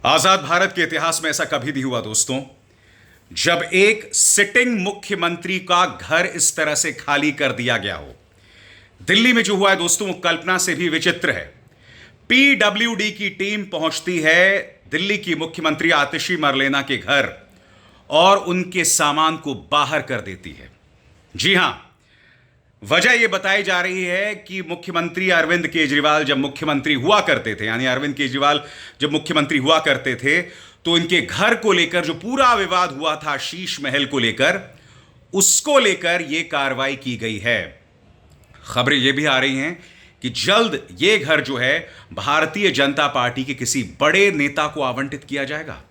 आजाद भारत के इतिहास में ऐसा कभी नहीं हुआ दोस्तों, जब एक सिटिंग मुख्यमंत्री का घर इस तरह से खाली कर दिया गया हो। दिल्ली में जो हुआ है दोस्तों, वो कल्पना से भी विचित्र है। पीडब्ल्यूडी की टीम पहुंचती है दिल्ली की मुख्यमंत्री आतिशी मरलेना के घर और उनके सामान को बाहर कर देती है। जी हां, वजह यह बताई जा रही है कि मुख्यमंत्री अरविंद केजरीवाल जब मुख्यमंत्री हुआ करते थे, यानी अरविंद केजरीवाल जब मुख्यमंत्री हुआ करते थे, तो इनके घर को लेकर जो पूरा विवाद हुआ था शीश महल को लेकर, उसको लेकर यह कार्रवाई की गई है। खबरें यह भी आ रही हैं कि जल्द यह घर जो है भारतीय जनता पार्टी के किसी बड़े नेता को आवंटित किया जाएगा।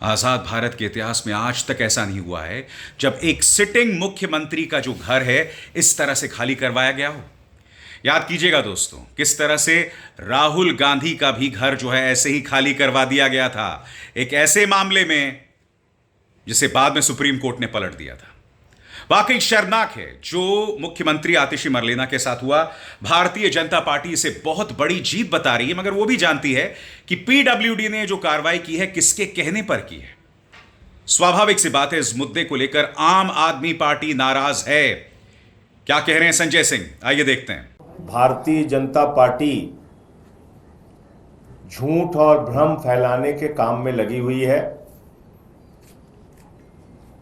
आजाद भारत के इतिहास में आज तक ऐसा नहीं हुआ है जब एक सिटिंग मुख्यमंत्री का जो घर है इस तरह से खाली करवाया गया हो। याद कीजिएगा दोस्तों, किस तरह से राहुल गांधी का भी घर जो है ऐसे ही खाली करवा दिया गया था, एक ऐसे मामले में जिसे बाद में सुप्रीम कोर्ट ने पलट दिया था। वाकई शर्मनाक है जो मुख्यमंत्री आतिशी मरलेना के साथ हुआ। भारतीय जनता पार्टी इसे बहुत बड़ी जीत बता रही है, मगर वो भी जानती है कि पीडब्ल्यूडी ने जो कार्रवाई की है किसके कहने पर की है। स्वाभाविक सी बात है, इस मुद्दे को लेकर आम आदमी पार्टी नाराज है। क्या कह रहे हैं संजय सिंह, आइए देखते हैं। भारतीय जनता पार्टी झूठ और भ्रम फैलाने के काम में लगी हुई है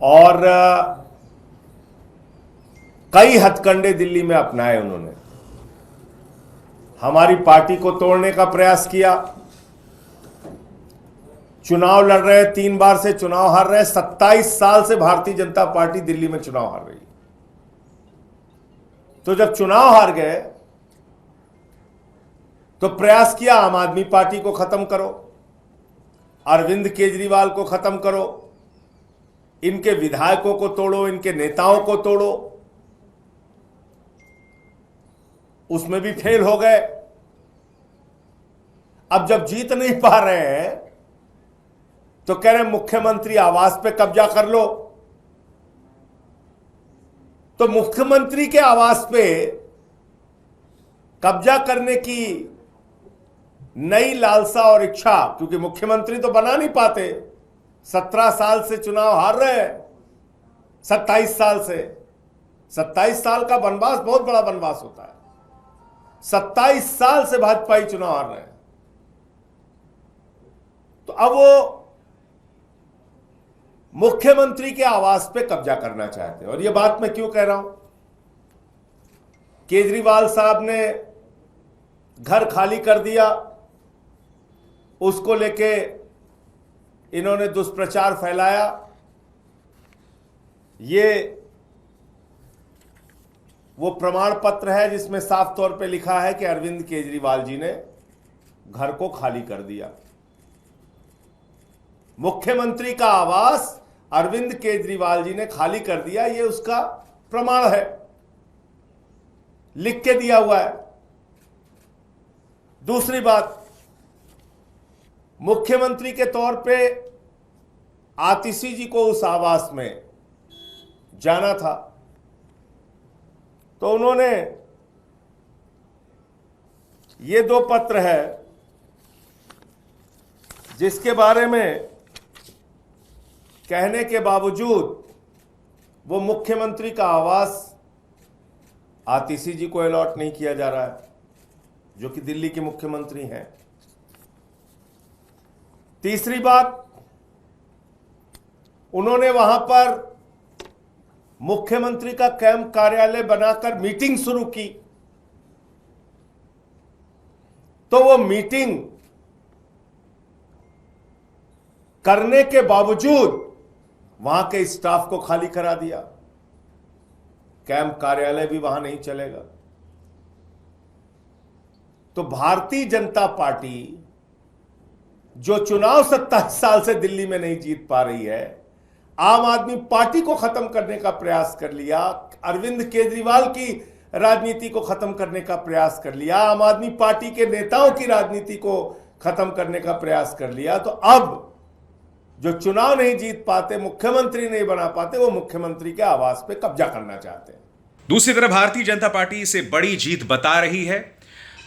और कई हथकंडे दिल्ली में अपनाए। उन्होंने हमारी पार्टी को तोड़ने का प्रयास किया, चुनाव लड़ रहे, 3 बार से चुनाव हार रहे, 27 साल से भारतीय जनता पार्टी दिल्ली में चुनाव हार रही। तो जब चुनाव हार गए तो प्रयास किया आम आदमी पार्टी को खत्म करो, अरविंद केजरीवाल को खत्म करो, इनके विधायकों को तोड़ो, इनके नेताओं को तोड़ो। उसमें भी फेल हो गए। अब जब जीत नहीं पा रहे हैं तो कह रहे मुख्यमंत्री आवास पे कब्जा कर लो। तो मुख्यमंत्री के आवास पे कब्जा करने की नई लालसा और इच्छा, क्योंकि मुख्यमंत्री तो बना नहीं पाते, 17 साल से चुनाव हार रहे हैं, 27 साल से। 27 साल का वनवास बहुत बड़ा वनवास होता है। 27 साल से भाजपा ही चुनाव हार रहे हैं। तो अब वो मुख्यमंत्री के आवास पे कब्जा करना चाहते हैं। और ये बात मैं क्यों कह रहा हूं, केजरीवाल साहब ने घर खाली कर दिया, उसको लेके इन्होंने दुष्प्रचार फैलाया। ये वो प्रमाण पत्र है जिसमें साफ तौर पे लिखा है कि अरविंद केजरीवाल जी ने घर को खाली कर दिया। मुख्यमंत्री का आवास अरविंद केजरीवाल जी ने खाली कर दिया, ये उसका प्रमाण है, लिख के दिया हुआ है। दूसरी बात, मुख्यमंत्री के तौर पे आतिशी जी को उस आवास में जाना था, तो उन्होंने ये 2 पत्र है जिसके बारे में कहने के बावजूद वो मुख्यमंत्री का आवास आतिशी जी को अलॉट नहीं किया जा रहा है, जो कि दिल्ली के मुख्यमंत्री हैं। तीसरी बात, उन्होंने वहां पर मुख्यमंत्री का कैंप कार्यालय बनाकर मीटिंग शुरू की, तो वो मीटिंग करने के बावजूद वहां के स्टाफ को खाली करा दिया। कैंप कार्यालय भी वहां नहीं चलेगा। तो भारतीय जनता पार्टी जो चुनाव 27 साल से दिल्ली में नहीं जीत पा रही है, आम आदमी पार्टी को खत्म करने का प्रयास कर लिया, अरविंद केजरीवाल की राजनीति को खत्म करने का प्रयास कर लिया, आम आदमी पार्टी के नेताओं की राजनीति को खत्म करने का प्रयास कर लिया। तो अब जो चुनाव नहीं जीत पाते, मुख्यमंत्री नहीं बना पाते, वो मुख्यमंत्री के आवास पे कब्जा करना चाहते हैं। दूसरी तरफ भारतीय जनता पार्टी इसे बड़ी जीत बता रही है।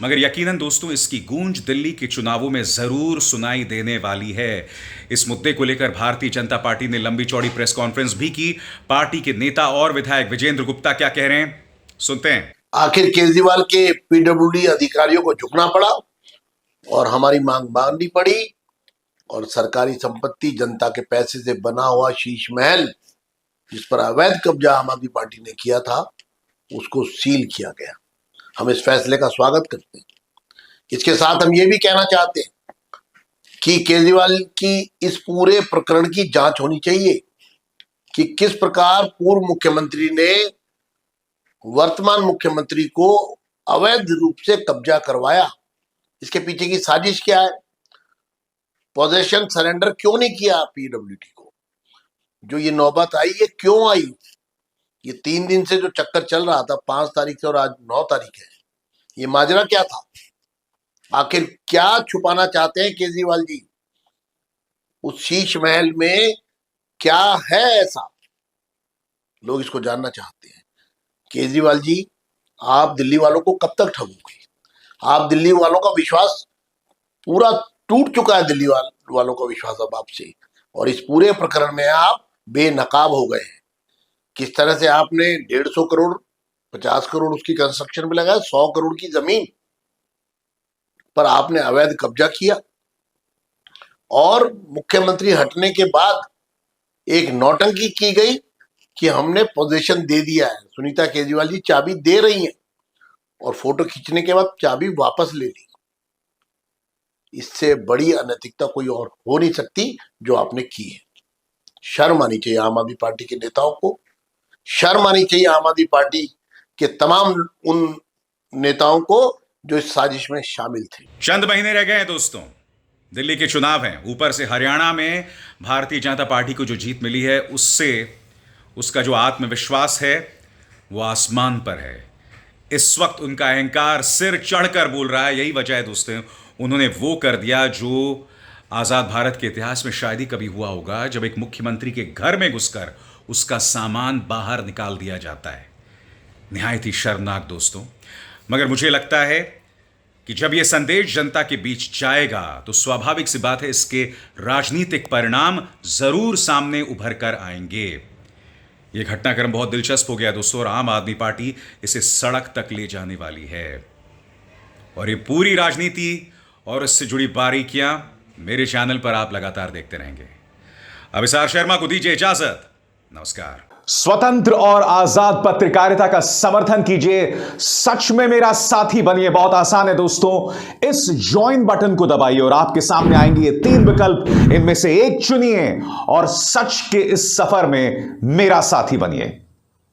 मगर यकीनन दोस्तों इसकी गूंज दिल्ली के चुनावों में जरूर सुनाई देने वाली है। इस मुद्दे को लेकर भारतीय जनता पार्टी ने लंबी चौड़ी प्रेस कॉन्फ्रेंस भी की। पार्टी के नेता और विधायक विजेंद्र गुप्ता क्या कह रहे हैं, सुनते हैं। आखिर केजरीवाल के पीडब्ल्यूडी अधिकारियों को झुकना पड़ा और हमारी मांग माननी पड़ी और सरकारी संपत्ति, जनता के पैसे से बना हुआ शीश महल जिस पर अवैध कब्जा आम आदमी पार्टी ने किया था, उसको सील किया गया। हम इस फैसले का स्वागत करते हैं। इसके साथ हम ये भी कहना चाहते हैं कि केजरीवाल की इस पूरे प्रकरण की जांच होनी चाहिए कि किस प्रकार पूर्व मुख्यमंत्री ने वर्तमान मुख्यमंत्री को अवैध रूप से कब्जा करवाया। इसके पीछे की साजिश क्या है? पोजेशन सरेंडर क्यों नहीं किया पीडब्ल्यूडी को? जो ये नौबत आई, ये क्यों आई? ये 3 दिन से जो चक्कर चल रहा था, 5 तारीख से और आज 9 तारीख है, ये माजरा क्या था? आखिर क्या छुपाना चाहते हैं केजरीवाल जी? उस शीश महल में क्या है ऐसा? लोग इसको जानना चाहते हैं। केजरीवाल जी, आप दिल्ली वालों को कब तक ठगोगे? आप दिल्ली वालों का विश्वास पूरा टूट चुका है, दिल्ली वालों का विश्वास अब आपसे, और इस पूरे प्रकरण में आप बेनकाब हो गए हैं। किस तरह से आपने 150 करोड़ 50 करोड़ उसकी कंस्ट्रक्शन में लगाया, 100 करोड़ की जमीन पर आपने अवैध कब्जा किया और मुख्यमंत्री हटने के बाद एक नौटंकी की गई कि हमने पोजीशन दे दिया है। सुनीता केजरीवाल जी चाबी दे रही हैं और फोटो खींचने के बाद चाबी वापस ले ली। इससे बड़ी अनैतिकता कोई और हो नहीं सकती जो आपने की है। शर्म आनी चाहिए आम आदमी पार्टी के नेताओं को, शर्म आनी चाहिए आम आदमी पार्टी के तमाम उन नेताओं को जो इस साजिश में शामिल थे। चंद महीने रह गए हैं दोस्तों, दिल्ली के चुनाव हैं। ऊपर से हरियाणा में भारतीय जनता पार्टी को जो जीत मिली है, उससे उसका जो आत्मविश्वास है वो आसमान पर है। इस वक्त उनका अहंकार सिर चढ़कर बोल रहा है। यही वजह है दोस्तों, उन्होंने वो कर दिया जो आज़ाद भारत के इतिहास में शायद ही कभी हुआ होगा, जब एक मुख्यमंत्री के घर में घुसकर उसका सामान बाहर निकाल दिया जाता है। निहायत ही शर्मनाक दोस्तों। मगर मुझे लगता है कि जब यह संदेश जनता के बीच जाएगा तो स्वाभाविक सी बात है, इसके राजनीतिक परिणाम जरूर सामने उभर कर आएंगे। यह घटनाक्रम बहुत दिलचस्प हो गया दोस्तों और आम आदमी पार्टी इसे सड़क तक ले जाने वाली है। और ये पूरी राजनीति और इससे जुड़ी बारीकियां मेरे चैनल पर आप लगातार देखते रहेंगे। अभिसार शर्मा को दीजिए इजाजत। नमस्कार। स्वतंत्र और आजाद पत्रकारिता का समर्थन कीजिए, सच में मेरा साथी बनिए। बहुत आसान है दोस्तों, इस ज्वाइन बटन को दबाइए और आपके सामने आएंगे ये 3 विकल्प। इनमें से एक चुनिए और सच के इस सफर में मेरा साथी बनिए।